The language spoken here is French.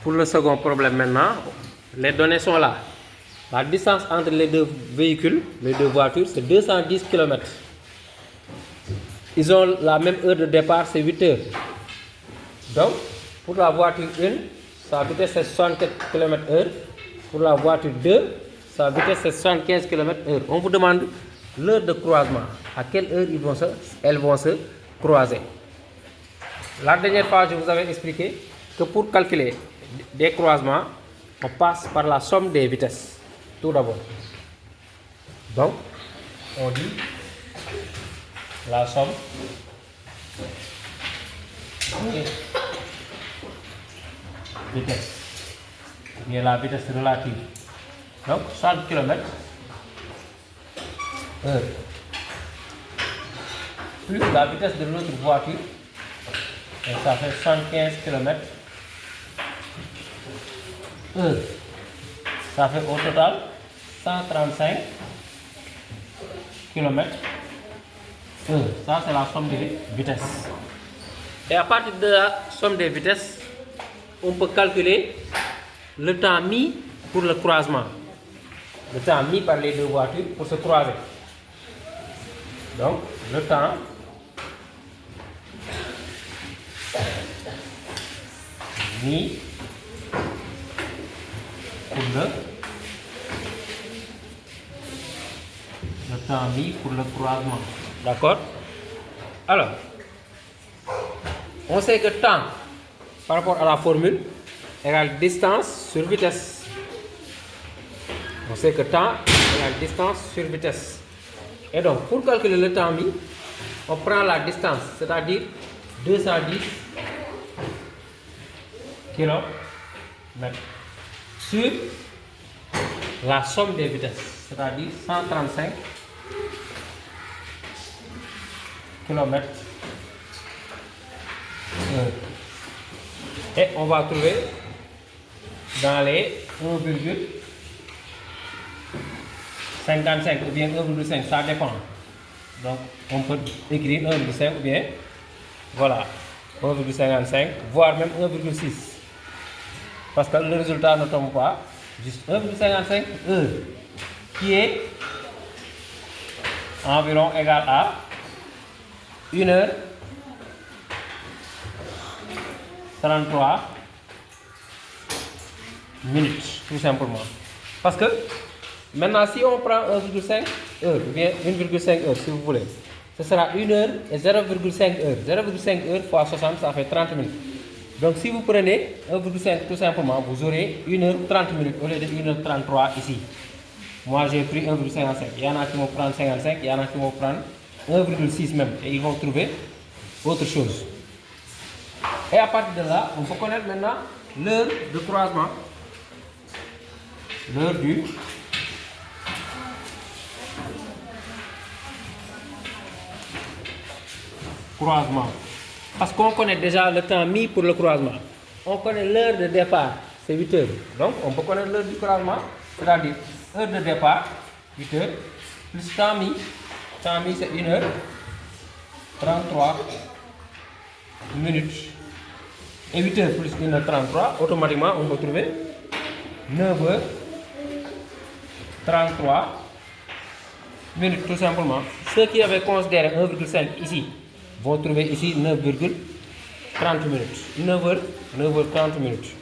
Pour le second problème maintenant, les données sont là. La distance entre les deux véhicules, les deux voitures, c'est 210 km. Ils ont la même heure de départ, c'est 8 heures. Donc, pour la voiture 1, sa vitesse c'est 64 km/h. Pour la voiture 2, sa vitesse c'est 75 km/h. On vous demande l'heure de croisement. À quelle heure elles vont se croiser. La dernière fois, je vous avais expliqué que pour calculer des croisements, on passe par la somme des vitesses. Tout d'abord. Donc, on dit la somme des vitesses, ou bien la vitesse relative. Donc, 60 km/h plus la vitesse de l'autre voiture, et ça fait 75 km/h. Ça fait au total 135 km/h. Ça, c'est la somme des vitesses. Et à partir de la somme des vitesses, on peut calculer le temps mis pour le croisement. Le temps mis par les deux voitures pour se croiser. Donc, le temps mis pour le temps mis pour le croisement. D'accord? Alors, on sait que temps par rapport à la formule égale distance sur vitesse. On sait que temps égale distance sur vitesse. Et donc, pour calculer le temps mis, on prend la distance, c'est-à-dire 210 km sur la somme des vitesses, c'est-à-dire 135 km/h. Et on va trouver dans les 1,55 ou bien 1,5, ça dépend. Donc on peut écrire 1,5 ou bien voilà 1,55 voire même 1,6 parce que le résultat ne tombe pas, juste 1,55 heures qui est environ égal à 1 heure 33 minutes tout simplement. Parce que maintenant si on prend 1,5 heure ou bien 1,5 heure si vous voulez, ce sera 1 heure et 0,5 heure. 0,5 heure fois 60, ça fait 30 minutes. Donc si vous prenez 1,5 tout simplement, vous aurez 1 heure 30 minutes au lieu de 1 heure 33 ici. Moi j'ai pris 1,55. Il y en a qui vont prendre 55, il y en a qui vont prendre 1,6 même. Et ils vont trouver autre chose. Et à partir de là, on peut connaître maintenant l'heure de croisement. L'heure du croisement. Parce qu'on connaît déjà le temps mis pour le croisement. On connaît l'heure de départ, c'est 8 heures. Donc on peut connaître l'heure du croisement, c'est-à-dire heure de départ, 8 heures, plus temps mis c'est 1 heure 33 minutes. Et 8 heures plus 1 heure 33, automatiquement on peut trouver 9 heures 33 minutes tout simplement. Ceux qui avaient considéré 1,5 ici vont trouver ici 9,30 minutes. 9 heures 30 minutes.